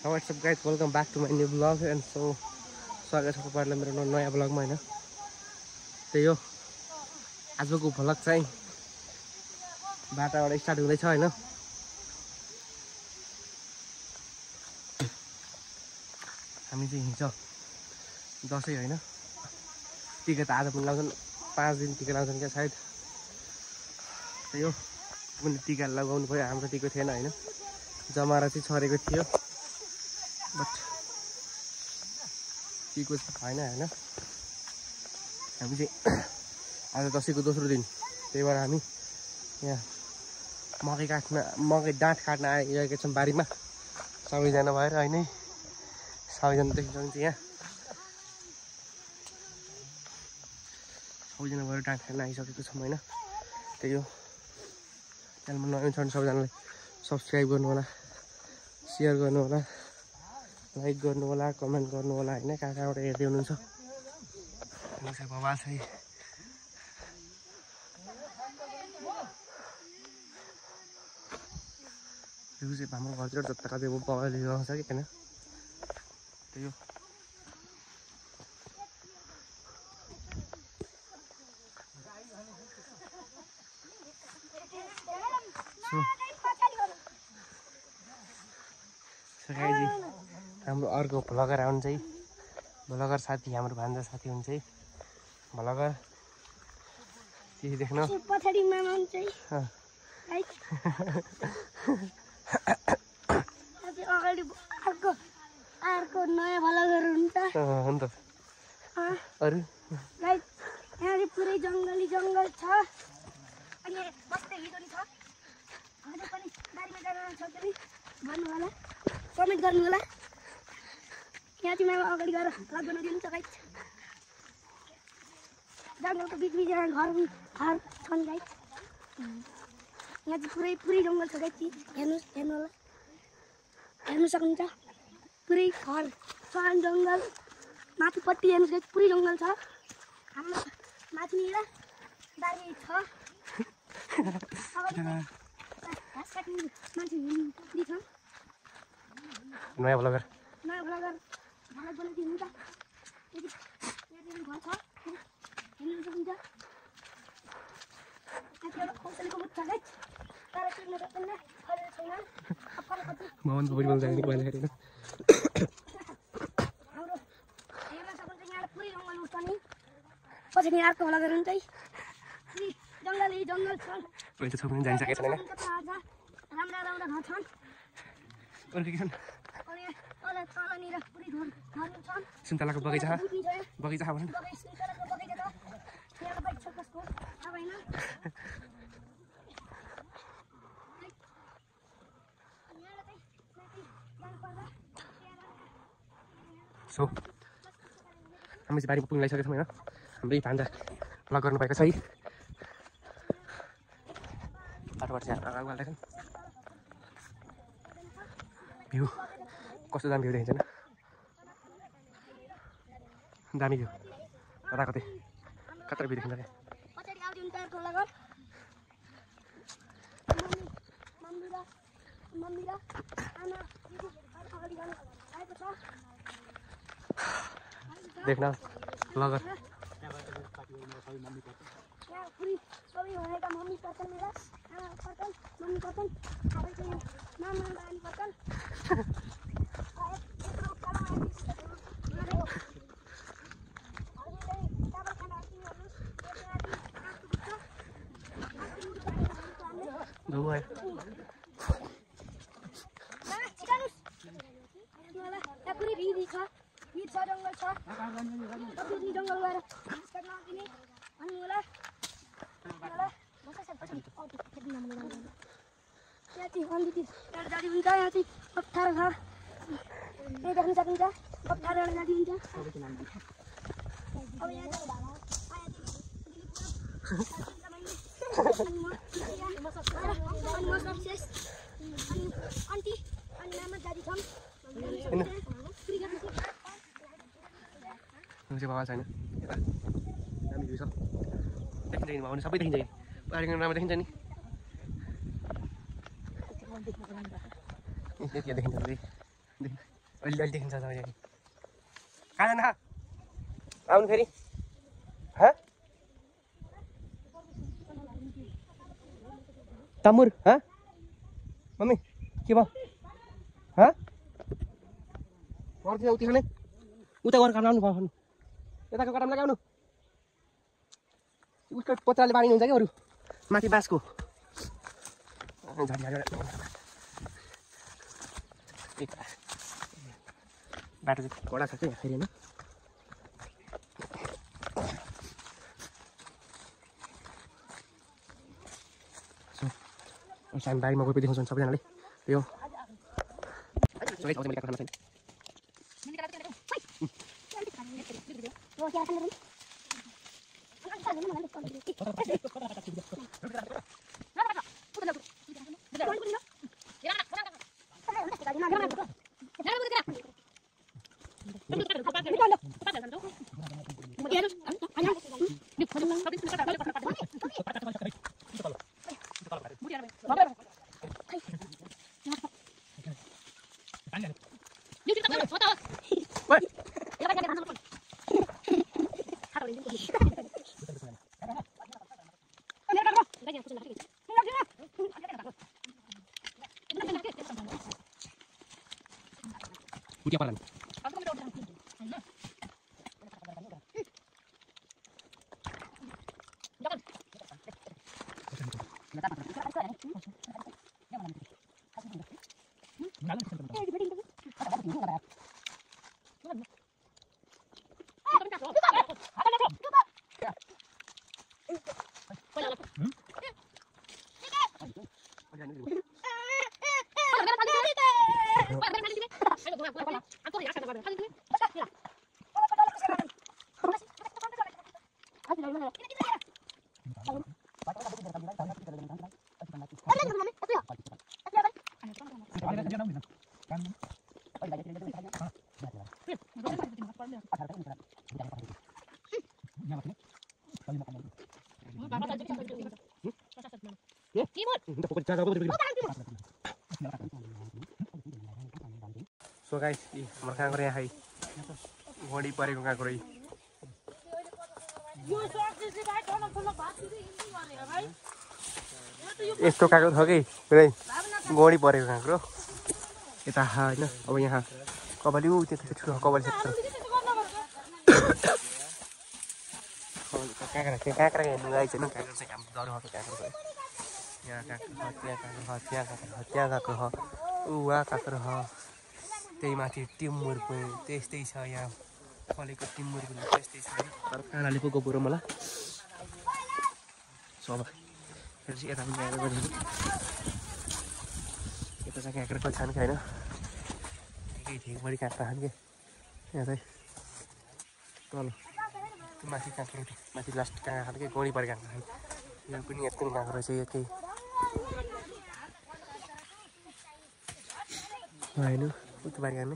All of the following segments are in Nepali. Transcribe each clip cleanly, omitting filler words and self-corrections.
What's up guys, welcome back to my new vlog and so स्वागत छ तपाईहरुलाई मेरो नयाँ भ्लगमा हैन। त्यही हो आजको भ्लग चाहिँ बाटाबाट स्टार्ट हुँदैछ हैन। हामी चाहिँ हिँड्छ दशैं हैन। टिका त आज पनि लाउँछन्, 5 दिन टिका लाउँछन् क्या सायद। त्यही हो पनि टिका लगाउनु पर्यो, हाम्रो टिका थिएन हैन। जमारा चाहिँ छरेको थियो बट टिको छैन हैन। हामी चाहिँ आज दशैंको दोस्रो दिन, त्यही भएर हामी यहाँ मकै डाँठ काट्न आइरहेका छौँ बारीमा सबैजना भएर हैन। सबैजना देख्न सक्नुहुन्छ यहाँ सबैजना भएर डाँठ काट्न आइसकेको छौँ हैन। त्यही हो च्यानलमा नयाँ छ सबैजनाले सब्सक्राइब गर्नु होला, शेयर गर्नु होला, लाइक गर्नु होला, कमेन्ट गर्नु होला हैन। कहाँबाट हेर्दै हुनुहुन्छ बवाल छ। यो चाहिँ हाम्रो घरतिर जत्ता कतै बवाल आउँछ कि हैन। त्यही हो गाइजी हाम्रो अर्को भ्लगर आउनु चाहिँ भ्लगर साथी, हाम्रो भान्जा साथी हुन्छ है भ्लगर। के देख्न पछाडीमा हुन्छ है अगाडि अर्को नयाँ भ्लगर हुन्छ हो नि त। अरु गाइस यहाँ चाहिँ पुरै जंगल छ अनि बस्दै हिँड्नु छ। हजुर पनि बारीमा जान छ भने भन्नु होला, कमेन्ट गर्नु होला। यहाँ चाहिँ म अगाडि गएर भ्लग बनाउँदै हुन्छ गाइस। जंगलको बिचमा घर छन् गाइस। यहाँ चाहिँ पुरै जंगल छ गाइस। हेर्नु होला, हेर्नु सक्नुहुन्छ पुरै घर सान जंगल। माथिपट्टि हेर्नुहोस् गाइस पुरै जंगल छ। हाम्रो माथिनिर बारी छ। घाँस काट्ने मान्छे हिँड्दै छन्। नयाँ भ्लगर भ्लग बनाउँदै हुन्छ। यहाँ घर छ हेर्नु सक्नुहुन्छ। एउटा औषधीको बुट छ गाइस, तर चिन्न सक्दैन फलेको छैन। मोहनको पनि बोल्छ नि पहिला हेरेन। हाम्रो हेर्न सक्नुहुन्छ यहाँ पुरै जंगल उठ्छ नि। पछाडि अर्को भ्लगर हुन्छ है। जंगल छन्। पहिले छोड्नु जान्छ के छैन हैन। राम्रा घर छन्। अरु के छन्? तलनिर पुरै घर छन्। सुन्तलाको बगैँचा छ भन। सुन्तलाको बगैँचा छ। यहाँ बाइक छ कसको अब हैन। सो हामी चाहिँ बारीमा पुग्न लागिसकेको छौँ हैन। हाम्रो भान्जा भ्लग गर्नुभएको छ है। बाटोबाट चाहिँ अगाडि गइरहेछन्। भ्यू कस्तो दामी भ्यू देखिन्छ नि, दामी भ्यू कतै कत्रो भ्यू देखिन्छ क्या। पछाडि आउँदै हुन्छ अर्को भ्लगर। मम्मी र आमा अगाडि जानु आएको छ। देख्न भ्लगर यहाँ पुरै सबै भएका मम्मी पर्छन्, मेरा आमा पर्छन्, मम्मी पर्छन्, सबैको नाम नानी पर्छन्। पुरै भिड छ जङ्गल छ। कति जङ्गल गएर नदिने भन्नु होला। यहाँ चाहिँ अन्तितिर एउटा जाती हुन्छ। यहाँ चाहिँ अप्ठ्यारो छ, यही देख्न सकिन्छ। अप्ठ्यारो एउटा जाती हुन्छ। अब यहाँ आन्टी अनि मामा जाती छन्। बवाल छैन दामी भ्यू छ। देखिन्छ नि भाउनु सबै देखिन्छ नि, पाहाडको राम्रो देखिन्छ नि। देखिन्छ अलि अलि देखिन्छ तपाईँ कहाँ जानु आउनु फेरि हाँ तमुर हाँ मम्मी के भयो हाँ गर्दै उति खाने उता गएर काम लाउनु भयो यताको कटाम लगाउनु उसको पत्राले बाँडिनु हुन्छ क्या अरू माथि बाँसको बाटो चाहिँ कडा छ क्या फेरि होइन हामी बारीमा गएको देखाउँछन् सबैजनाले त्यो Buti apa kan? So guys, हाम्रो कहाँ गरे है घोडी परेको कहाँ गरे यस्तो काको छ कि पुरै घोडी परेको काँक्रो यता होइन अब यहाँ कबली ऊ त्यति ठुलो कबली छ काँक्रा हेर्नु आइछ नि काँक्रा चाहिँ हाम्रो डर भएको काँक्रो यहाँ काँक्रो त्यहाँ काँक्रो ह ऊ वहाँ काँक्रो ह त्यही माथि टिमुर पनि त्यस्तै छ यहाँ फलेको टिमुर पनि त्यस्तै छ तर काँडाले पो गयो मलाई सो अब फेरि चाहिँ यता पनि गएर गरिदिनु यता चाहिँ काँक्रा पनि छन् कि होइन ठिकै ठिक बढी काँक्रा छन् कि यहाँ चाहिँ तल माथि काँक्रो माथि लास्ट कहाँ खालको गौडी परेको काँक्रा यहाँ पनि यत्रो काँक्रो चाहिँ एकै होइन उतो बारी हान्ने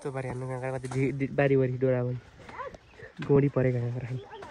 त्यो बारी हान्नु काँक्रा कति बारीभरि डोरा पनि गौडी परेको काँक्रा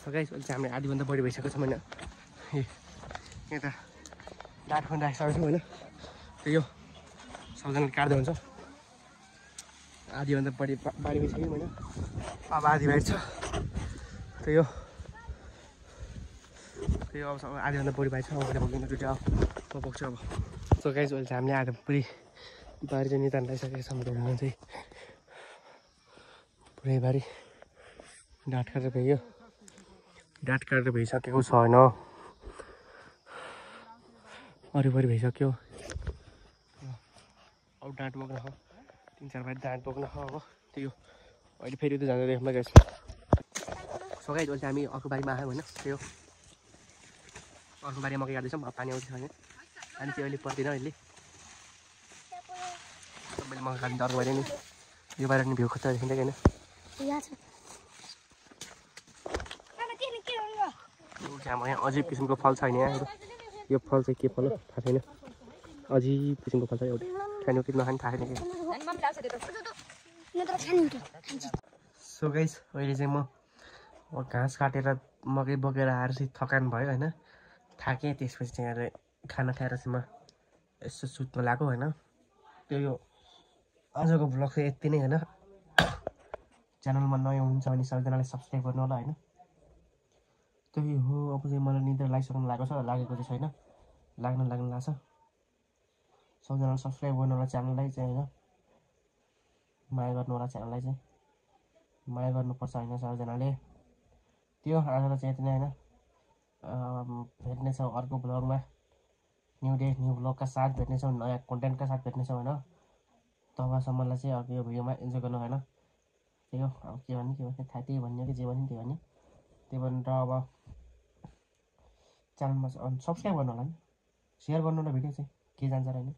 सो गाइस अहिले चाहिँ हामीले आधीभन्दा बढी भइसकेको छ होइन यता डाँठ पनि राखिसकेको छौँ होइन त्यही हो सबजनाले काट्दै हुन्छ आधीभन्दा बढी बारी भइसक्यो होइन अब आधी बाहिर छ त्यही हो अब सब आधीभन्दा बढी बाहिर छ अब बोक्दैन दुइटा म बोक्छु अब सो गाइस अहिले चाहिँ हामीले आधा पुरै बारी चाहिँ नितान लगाइसकेको छ भने चाहिँ पुरै बारी डाँठ काटेर भइयो डाँठ काटेर भइसकेको छ होइन वरिपरि भइसक्यो अब डाँठ बोक्न हो 3-4 बारी डाँठ बोक्न हो अब त्यही हो अहिले फेरि उता जाँदै देख्न गएछ सो गाइस अहिले हामी अर्को बारीमा आयौँ होइन त्यही हो अर्को बारी मकै काट्दैछौँ पानी आउँदैछ होइन अनि चाहिँ अहिले पर्दैन अहिले सबैले मकै काट्नु अर्को बारी नि यो बारी नि भ्यू खतरा देखिँदै होइन हाम्रो यहाँ अजिब किसिमको फल छैन यहाँ यो फल चाहिँ के फल हो थाहा छैन अजिब किसिमको फल छ एउटा खानु कि नखानु थाहा छैन सो गाइस अहिले चाहिँ म घाँस काटेर मकै बोकेर आएर चाहिँ थकान भयो होइन थाकेँ त्यसपछि चाहिँ अहिले खाना खाएर चाहिँ म यसो सुत्न लाग्यो होइन त्यो यो आजको भ्लग चाहिँ यति नै होइन च्यानलमा नयाँ हुन्छ भने सबैजनाले सब्सक्राइब गर्नु होला होइन त्यही हो अब चाहिँ मलाई निद्रा लागिसक्नु लागेको छ लागेको चाहिँ छैन लाग्न लाग्छ सबैजनाले सब्सक्राइब गर्नु होला च्यानललाई चाहिँ होइन माया गर्नु होला च्यानललाई चाहिँ माया गर्नुपर्छ होइन सबैजनाले त्यो आजलाई चाहिँ यति नै होइन भेट्नेछौँ अर्को भ्लगमा न्यू डे न्यू भ्लगका साथ भेट्नेछौँ नयाँ कन्टेन्टका साथ भेट्नेछौँ होइन तबसम्मलाई चाहिँ अर्को यो भिडियोमा इन्जोय गर्नु होइन त्यही हो अब के भन्ने थाहा त्यही भन्यो कि जे भन्यो त्यही भन्यो त्यही भनेर अब च्यानलमा सब्सक्राइब गर्नु होला नि सेयर गर्नु होला भिडियो चाहिँ के जान्छ र होइन